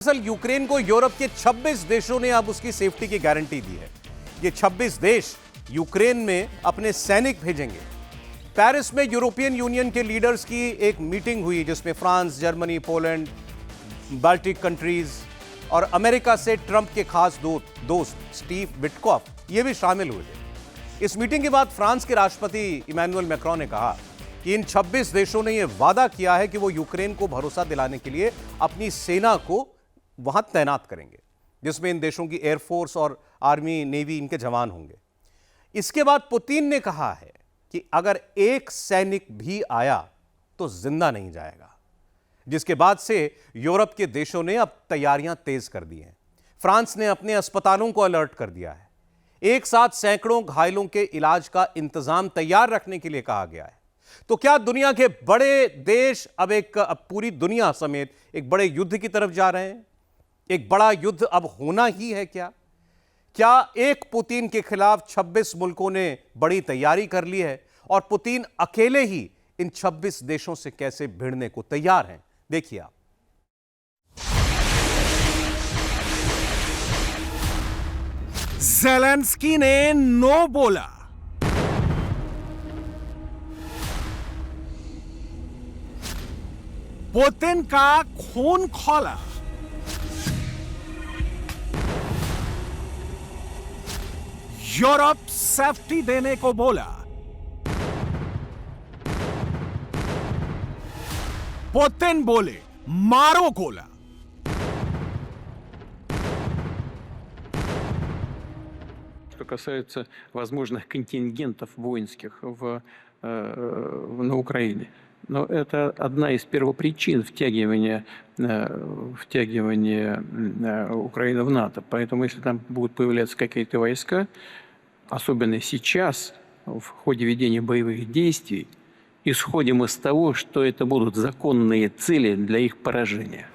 दरअसल यूक्रेन को यूरोप के 26 देशों ने अब उसकी सेफ्टी की गारंटी दी है। ये 26 देश यूक्रेन में अपने सैनिक भेजेंगे। पेरिस में यूरोपियन यूनियन के लीडर्स की एक मीटिंग हुई जिसमें France, Germany, Poland, Baltic countries और अमेरिका से ट्रंप के खास दोस्त स्टीव विटकॉफ ये भी शामिल हुए थे। इस मीटिंग के बाद फ्रांस के राष्ट्रपति इमैनुअल मैक्रोन ने कहा कि इन 26 देशों ने यह वादा किया है कि वो यूक्रेन को भरोसा दिलाने के लिए अपनी सेना को वहां तैनात करेंगे, जिसमें इन देशों की एयरफोर्स और आर्मी, नेवी इनके जवान होंगे। इसके बाद पुतिन ने कहा है कि अगर एक सैनिक भी आया तो जिंदा नहीं जाएगा, जिसके बाद से यूरोप के देशों ने अब तैयारियां तेज कर दी हैं। फ्रांस ने अपने अस्पतालों को अलर्ट कर दिया है। एक साथ सैकड़ों घायलों के इलाज का इंतजाम तैयार रखने के लिए कहा गया है। तो क्या दुनिया के बड़े देश अब पूरी दुनिया समेत एक बड़े युद्ध की तरफ जा रहे हैं? एक बड़ा युद्ध अब होना ही है क्या? क्या एक पुतिन के खिलाफ 26 मुल्कों ने बड़ी तैयारी कर ली है और पुतिन अकेले ही इन 26 देशों से कैसे भिड़ने को तैयार हैं? देखिए आप। ज़ेलेंस्की ने नो बोला। पुतिन का खून खौला। यूरोप सेफ्टी देने को बोला। पुतिन बोले मारो गोला। Что касается возможных контингентов воинских на Украине. Но это одна из первопричин втягивания Украины в НАТО. Поэтому если там будут появляться какие-то войска, особенно сейчас, в ходе ведения боевых действий, исходим из того, что это будут законные цели для их поражения.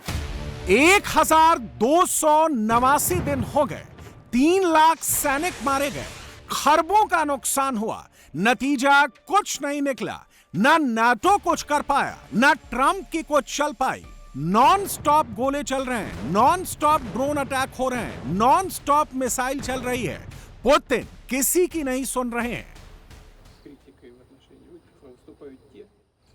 1289 दिन हो गए, 3 लाख सैनिक मारे गए, खरबों का नुकसान हुआ, नतीजा कुछ नहीं निकला। ना नाटो कुछ कर पाया, ना ट्रंप की कुछ चल पाई। नॉन स्टॉप गोले चल रहे हैं, नॉन स्टॉप ड्रोन अटैक हो रहे हैं, नॉन स्टॉप मिसाइल चल रही है। पुतिन किसी की नहीं सुन रहे हैं।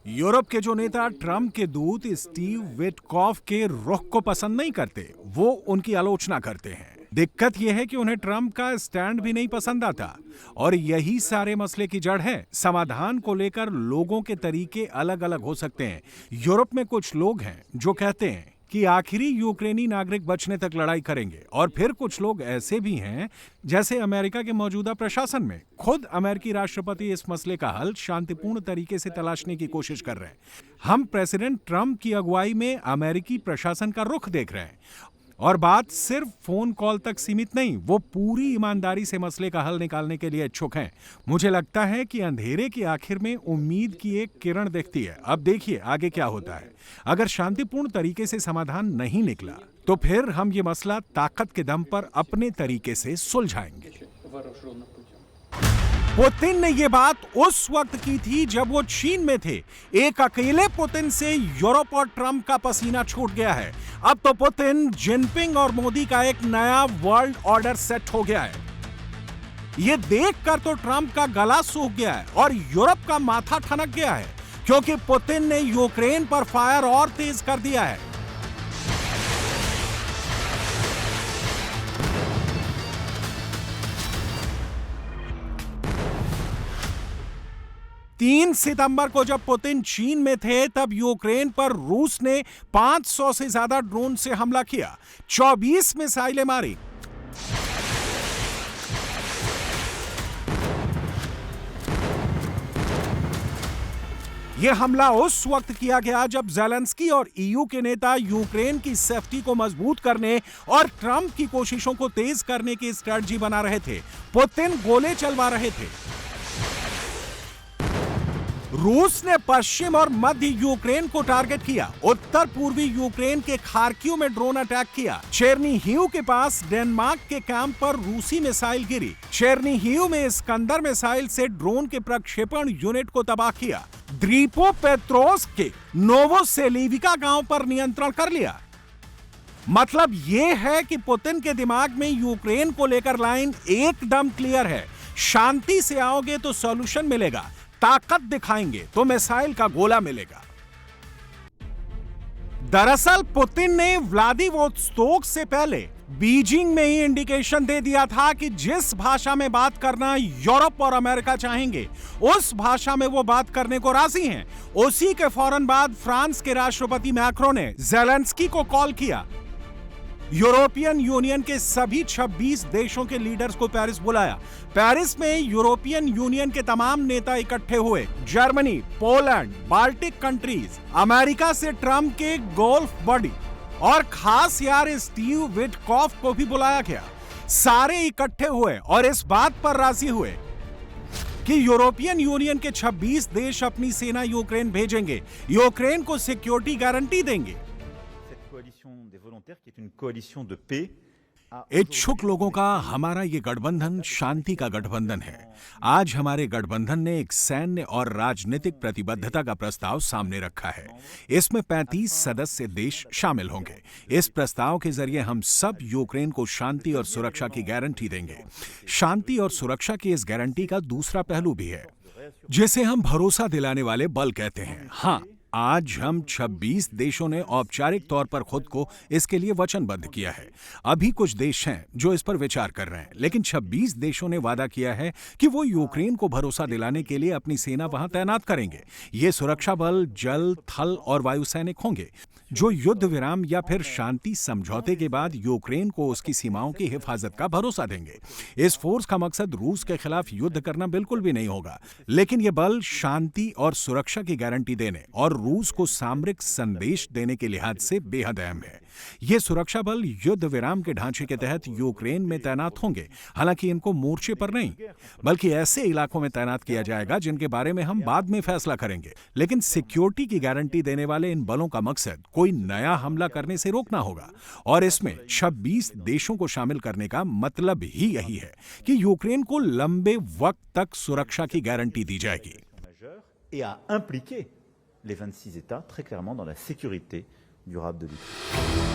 यूरोप के जो नेता ट्रंप के दूत स्टीव विटकॉफ के रुख को पसंद नहीं करते, वो उनकी आलोचना करते हैं। दिक्कत यह है कि उन्हें ट्रंप का स्टैंड भी नहीं पसंद आता और यही सारे मसले की जड़ है। समाधान को लेकर लोगों के तरीके अलग अलग हो सकते हैं। यूरोप में कुछ लोग हैं जो कहते हैं कि आखिरी यूक्रेनी नागरिक बचने तक लड़ाई करेंगे, और फिर कुछ लोग ऐसे भी हैं जैसे अमेरिका के मौजूदा प्रशासन में। खुद अमेरिकी राष्ट्रपति इस मसले का हल शांतिपूर्ण तरीके से तलाशने की कोशिश कर रहे हैं। हम प्रेसिडेंट ट्रंप की अगुवाई में अमेरिकी प्रशासन का रुख देख रहे हैं, और बात सिर्फ फोन कॉल तक सीमित नहीं, वो पूरी ईमानदारी से मसले का हल निकालने के लिए इच्छुक हैं। मुझे लगता है कि अंधेरे की आखिर में उम्मीद की एक किरण दिखती है। अब देखिए आगे क्या होता है। अगर शांतिपूर्ण तरीके से समाधान नहीं निकला तो फिर हम ये मसला ताकत के दम पर अपने तरीके से सुलझाएंगे। पुतिन ने यह बात उस वक्त की थी जब वो चीन में थे। एक अकेले पुतिन से यूरोप और ट्रंप का पसीना छूट गया है। अब तो पुतिन, जिनपिंग और मोदी का एक नया वर्ल्ड ऑर्डर सेट हो गया है। यह देखकर तो ट्रंप का गला सूख गया है और यूरोप का माथा ठनक गया है, क्योंकि पुतिन ने यूक्रेन पर फायर और तेज कर दिया है। तीन सितंबर को जब पुतिन चीन में थे, तब यूक्रेन पर रूस ने 500 से ज्यादा ड्रोन से हमला किया, 24 मिसाइलें मारी। यह हमला उस वक्त किया गया जब ज़ेलेंस्की और ईयू के नेता यूक्रेन की सेफ्टी को मजबूत करने और ट्रंप की कोशिशों को तेज करने की स्ट्रेटजी बना रहे थे। पुतिन गोले चलवा रहे थे। रूस ने पश्चिम और मध्य यूक्रेन को टारगेट किया, उत्तर पूर्वी यूक्रेन के खार्किव में ड्रोन अटैक किया, चेर्निहिव के पास डेनमार्क के कैंप पर रूसी मिसाइल गिरी, चेर्निहिव में इस्कंदर मिसाइल से ड्रोन के प्रक्षेपण यूनिट को तबाह किया, द्रीपोपेत्रोव्स्क के नोवोसेलिविका गांव पर नियंत्रण कर लिया। मतलब ये है कि पुतिन के दिमाग में यूक्रेन को लेकर लाइन एकदम क्लियर है। शांति से आओगे तो सॉल्यूशन मिलेगा, ताकत दिखाएंगे तो मिसाइल का गोला मिलेगा। दरअसल पुतिन ने व्लादिवोस्तोक से पहले बीजिंग में ही इंडिकेशन दे दिया था कि जिस भाषा में बात करना यूरोप और अमेरिका चाहेंगे, उस भाषा में वो बात करने को राजी हैं। उसी के फौरन बाद फ्रांस के राष्ट्रपति मैक्रो ने ज़ेलेंस्की को कॉल किया। यूरोपियन यूनियन के सभी 26 देशों के लीडर्स को पेरिस बुलाया। पेरिस में यूरोपियन यूनियन के तमाम नेता इकट्ठे हुए। Germany, Poland, Baltic countries, America से ट्रंप के गोल्फ बॉडी और खास यार स्टीव विटकॉफ को भी बुलाया गया। सारे इकट्ठे हुए और इस बात पर राजी हुए कि यूरोपियन यूनियन के 26 देश अपनी सेना यूक्रेन भेजेंगे, यूक्रेन को सिक्योरिटी गारंटी देंगे। इच्छुक लोगों का हमारा ये गठबंधन शांति का गठबंधन है। आज हमारे गठबंधन ने एक सैन्य और राजनीतिक प्रतिबद्धता का प्रस्ताव सामने रखा है। इसमें 35 सदस्य देश शामिल होंगे। इस प्रस्ताव के जरिए हम सब यूक्रेन को शांति और सुरक्षा की गारंटी देंगे। शांति और सुरक्षा की इस गारंटी का दूसरा पहलू भी है, जिसे हम भरोसा दिलाने वाले बल कहते हैं। हाँ, आज हम 26 देशों ने औपचारिक तौर पर खुद को इसके लिए वचनबद्ध किया है। अभी कुछ देश हैं जो इस पर विचार कर रहे हैं, लेकिन 26 देशों ने वादा किया है कि वो यूक्रेन को भरोसा दिलाने के लिए अपनी सेना वहां तैनात करेंगे। ये सुरक्षा बल जल, थल और वायु सैनिक होंगे जो युद्ध विराम या फिर शांति समझौते के बाद यूक्रेन को उसकी सीमाओं की हिफाजत का भरोसा देंगे। इस फोर्स का मकसद रूस के खिलाफ युद्ध करना बिल्कुल भी नहीं होगा, लेकिन यह बल शांति और सुरक्षा की गारंटी देने और रूस को सामरिक संदेश देने के लिहाज से बेहद अहम है। ये सुरक्षा बल युद्ध विराम के ढांचे के तहत यूक्रेन में तैनात होंगे। हालांकि इनको मोर्चे पर नहीं, बल्कि ऐसे इलाकों में तैनात किया जाएगा जिनके बारे में हम बाद में फैसला करेंगे। लेकिन सिक्योरिटी की गारंटी देने वाले इन बलों का मकसद कोई नया हमला करने से रोकना होगा, और इसमें 26 देशों को शामिल करने का मतलब ही यही है कि यूक्रेन को लंबे वक्त तक सुरक्षा की गारंटी दी जाएगी। Et à impliquer les 26 États très clairement dans la sécurité durable de l'Ukraine।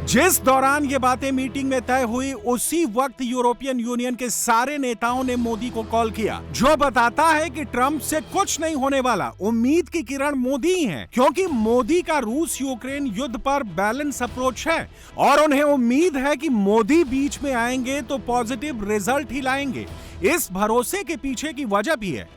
जिस दौरान ये बातें मीटिंग में तय हुई, उसी वक्त यूरोपियन यूनियन के सारे नेताओं ने मोदी को कॉल किया, जो बताता है कि ट्रंप से कुछ नहीं होने वाला। उम्मीद की किरण मोदी ही हैं, क्योंकि मोदी का रूस यूक्रेन युद्ध पर बैलेंस अप्रोच है और उन्हें उम्मीद है कि मोदी बीच में आएंगे तो पॉजिटिव रिजल्ट ही लाएंगे। इस भरोसे के पीछे की वजह भी है।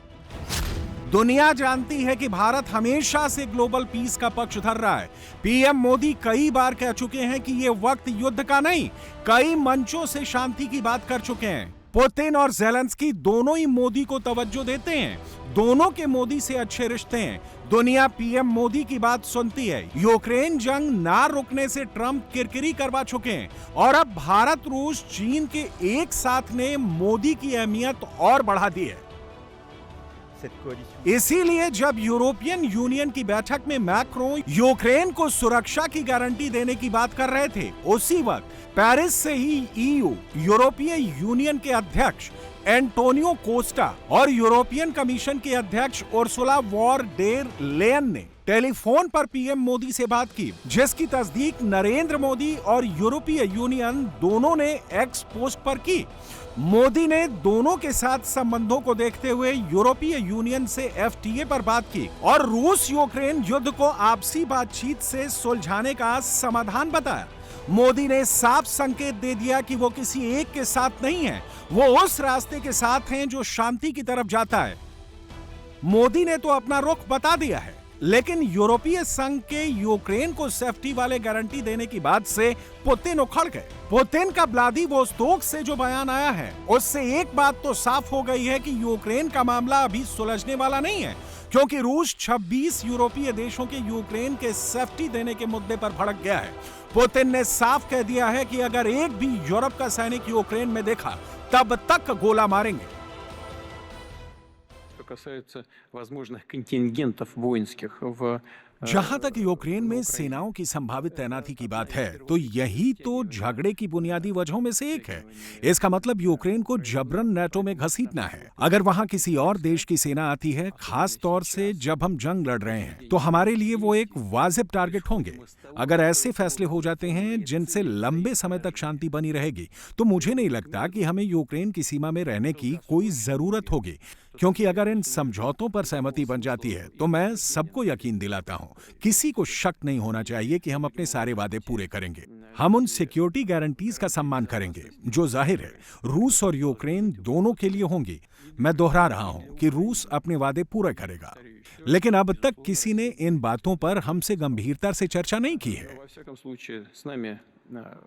दुनिया जानती है कि भारत हमेशा से ग्लोबल पीस का पक्षधर रहा है। पीएम मोदी कई बार कह चुके हैं कि ये वक्त युद्ध का नहीं, कई मंचों से शांति की बात कर चुके हैं। पुतिन और ज़ेलेंस्की दोनों ही मोदी को तवज्जो देते हैं, दोनों के मोदी से अच्छे रिश्ते हैं। दुनिया पीएम मोदी की बात सुनती है। यूक्रेन जंग ना रुकने से ट्रंप किरकिरी करवा चुके हैं और अब भारत, रूस, चीन के एक साथ ने मोदी की अहमियत और बढ़ा दी है। इसीलिए जब यूरोपियन यूनियन की बैठक में मैक्रो यूक्रेन को सुरक्षा की गारंटी देने की बात कर रहे थे, उसी वक्त पेरिस से ही ईयू यूरोपीय यूनियन के अध्यक्ष एंटोनियो कोस्टा और यूरोपियन कमीशन के अध्यक्ष उर्सुला वॉन डेर लेयन ने टेलीफोन पर पीएम मोदी से बात की, जिसकी तस्दीक नरेंद्र मोदी और यूरोपीय यूनियन दोनों ने एक्स पोस्ट पर की। मोदी ने दोनों के साथ संबंधों को देखते हुए यूरोपीय यूनियन से एफटीए पर बात की और रूस यूक्रेन युद्ध को आपसी बातचीत से सुलझाने का समाधान बताया। मोदी ने साफ संकेत दे दिया कि वो किसी एक के साथ नहीं है, वो उस रास्ते के साथ हैं जो शांति की तरफ जाता है। मोदी ने तो अपना रुख बता दिया है, लेकिन यूरोपीय संघ के यूक्रेन को सेफ्टी वाले गारंटी देने की बात से पुतिन उखड़ गए। पुतिन का व्लादिवोस्तोक से जो बयान आया है, उससे एक बात तो साफ हो गई है कि यूक्रेन का मामला अभी सुलझने वाला नहीं है, क्योंकि रूस 26 यूरोपीय देशों के यूक्रेन के सेफ्टी देने के मुद्दे पर भड़क गया है। पुतिन ने साफ कह दिया है कि अगर एक भी यूरोप का सैनिक यूक्रेन में देखा, तब तक गोला मारेंगे। Касается возможных контингентов воинских в जहां तक यूक्रेन में सेनाओं की संभावित तैनाती की बात है, तो यही तो झगड़े की बुनियादी वजहों में से एक है। इसका मतलब यूक्रेन को जबरन नेटो में घसीटना है। अगर वहां किसी और देश की सेना आती है, खास तौर से जब हम जंग लड़ रहे हैं, तो हमारे लिए वो एक वाजिब टारगेट होंगे। अगर ऐसे फैसले हो जाते हैं जिनसे लंबे समय तक शांति बनी रहेगी, तो मुझे नहीं लगता कि हमें यूक्रेन की सीमा में रहने की कोई जरूरत होगी, क्योंकि अगर इन समझौतों पर सहमति बन जाती है, तो मैं सबको यकीन दिलाता हूं, किसी को शक नहीं होना चाहिए कि हम अपने सारे वादे पूरे करेंगे। हम उन सिक्योरिटी गारंटीज का सम्मान करेंगे जो जाहिर है रूस और यूक्रेन दोनों के लिए होंगी। मैं दोहरा रहा हूं कि रूस अपने वादे पूरे करेगा, लेकिन अब तक किसी ने इन बातों पर हमसे गंभीरता से चर्चा नहीं की है। Во всяком случае, с нами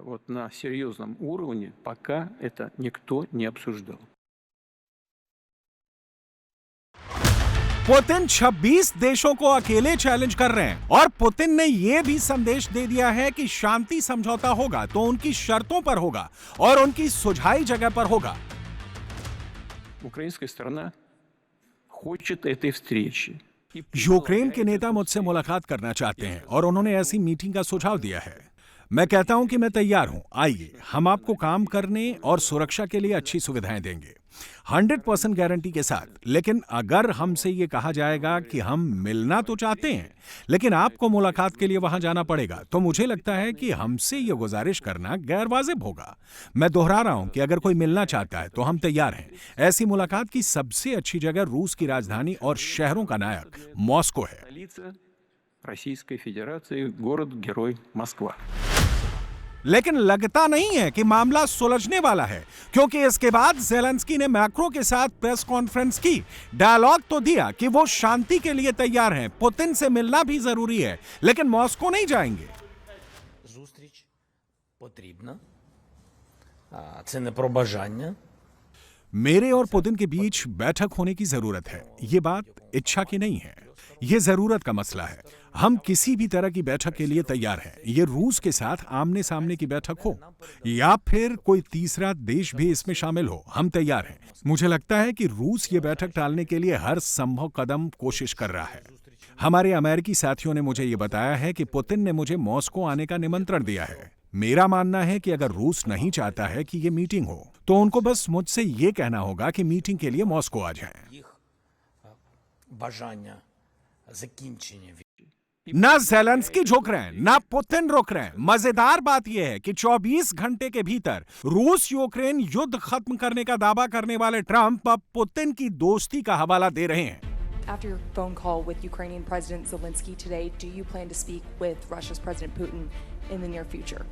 вот на серьезном уровне пока это никто не обсуждал. पुतिन 26 देशों को अकेले चैलेंज कर रहे हैं और पुतिन ने यह भी संदेश दे दिया है कि शांति समझौता होगा तो उनकी शर्तों पर होगा और उनकी सुझाई जगह पर होगा। Украинская сторона хочет этой встречи. यूक्रेन के नेता मुझसे मुलाकात करना चाहते हैं और उन्होंने ऐसी मीटिंग का सुझाव दिया है। मैं कहता हूं कि मैं तैयार हूं, आइए हम आपको काम करने और सुरक्षा के लिए अच्छी सुविधाएं देंगे 100% गारंटी के साथ। लेकिन अगर हमसे ये कहा जाएगा कि हम मिलना तो चाहते हैं, लेकिन आपको मुलाकात के लिए वहां जाना पड़ेगा, तो मुझे लगता है कि हमसे ये गुजारिश करना गैर वाजिब होगा। मैं दोहरा रहा हूं कि अगर कोई मिलना चाहता है तो हम तैयार हैं। ऐसी मुलाकात की सबसे अच्छी जगह रूस की राजधानी और शहरों का नायक मॉस्को है। Столица Российской Федерации, город-герой Москва. लेकिन लगता नहीं है कि मामला सुलझने वाला है, क्योंकि इसके बाद ज़ेलेंस्की ने मैक्रो के साथ प्रेस कॉन्फ्रेंस की, डायलॉग तो दिया कि वो शांति के लिए तैयार हैं, पुतिन से मिलना भी जरूरी है, लेकिन मॉस्को नहीं जाएंगे। Зустріч потрібна. Це не про бажання. मेरे और पुतिन के बीच बैठक होने की जरूरत है। ये बात इच्छा की नहीं है, ये जरूरत का मसला है। हम किसी भी तरह की बैठक के लिए तैयार हैं। ये रूस के साथ आमने सामने की बैठक हो या फिर कोई तीसरा देश भी इसमें शामिल हो, हम तैयार हैं। मुझे लगता है कि रूस ये बैठक टालने के लिए हर संभव कदम कोशिश कर रहा है। हमारे अमेरिकी साथियों ने मुझे ये बताया है कि पुतिन ने मुझे मॉस्को आने का निमंत्रण दिया है। मेरा मानना है कि अगर रूस नहीं चाहता है कि ये मीटिंग हो, तो उनको बस मुझसे ये कहना होगा कि मीटिंग के लिए मॉस्को आ जाएं। Їх бажання закінчення ना ज़ेलेंस्की झुक रहे हैं, ना पुतिन रुक रहे हैं। मजेदार बात यह है कि 24 घंटे के भीतर रूस यूक्रेन युद्ध खत्म करने का दावा करने वाले ट्रंप अब पुतिन की दोस्ती का हवाला दे रहे हैं। After your phone call with Ukrainian President Zelensky today, do you plan to speak with Russia's President Putin in the near future?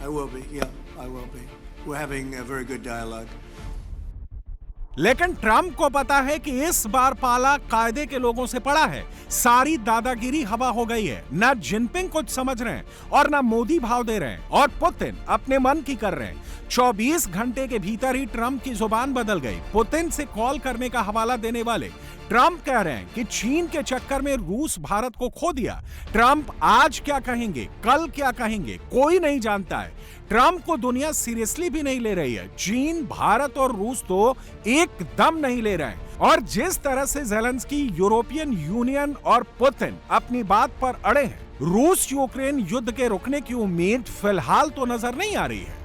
I will be, yeah, I will be. We're having a very good dialogue. लेकिन Trump को पता है कि इस बार पाला कायदे के लोगों से पड़ा है। सारी दादागिरी हवा हो गई है। ना जिनपिंग कुछ समझ रहे हैं और ना मोदी भाव दे रहे हैं, और पुतिन अपने मन की कर रहे हैं। 24 घंटे के भीतर ही ट्रंप की जुबान बदल गई। पुतिन से कॉल करने का हवाला देने वाले ट्रंप कह रहे हैं कि चीन के चक्कर में रूस भारत को खो दिया। ट्रंप आज क्या कहेंगे, कल क्या कहेंगे, कोई नहीं जानता है। ट्रंप को दुनिया सीरियसली भी नहीं ले रही है। चीन, भारत और रूस तो एकदम नहीं ले रहे हैं। और जिस तरह से ज़ेलेंस्की, यूरोपियन यूनियन और पुतिन अपनी बात पर अड़े हैं, रूस यूक्रेन युद्ध के रुकने की उम्मीद फिलहाल तो नजर नहीं आ रही है।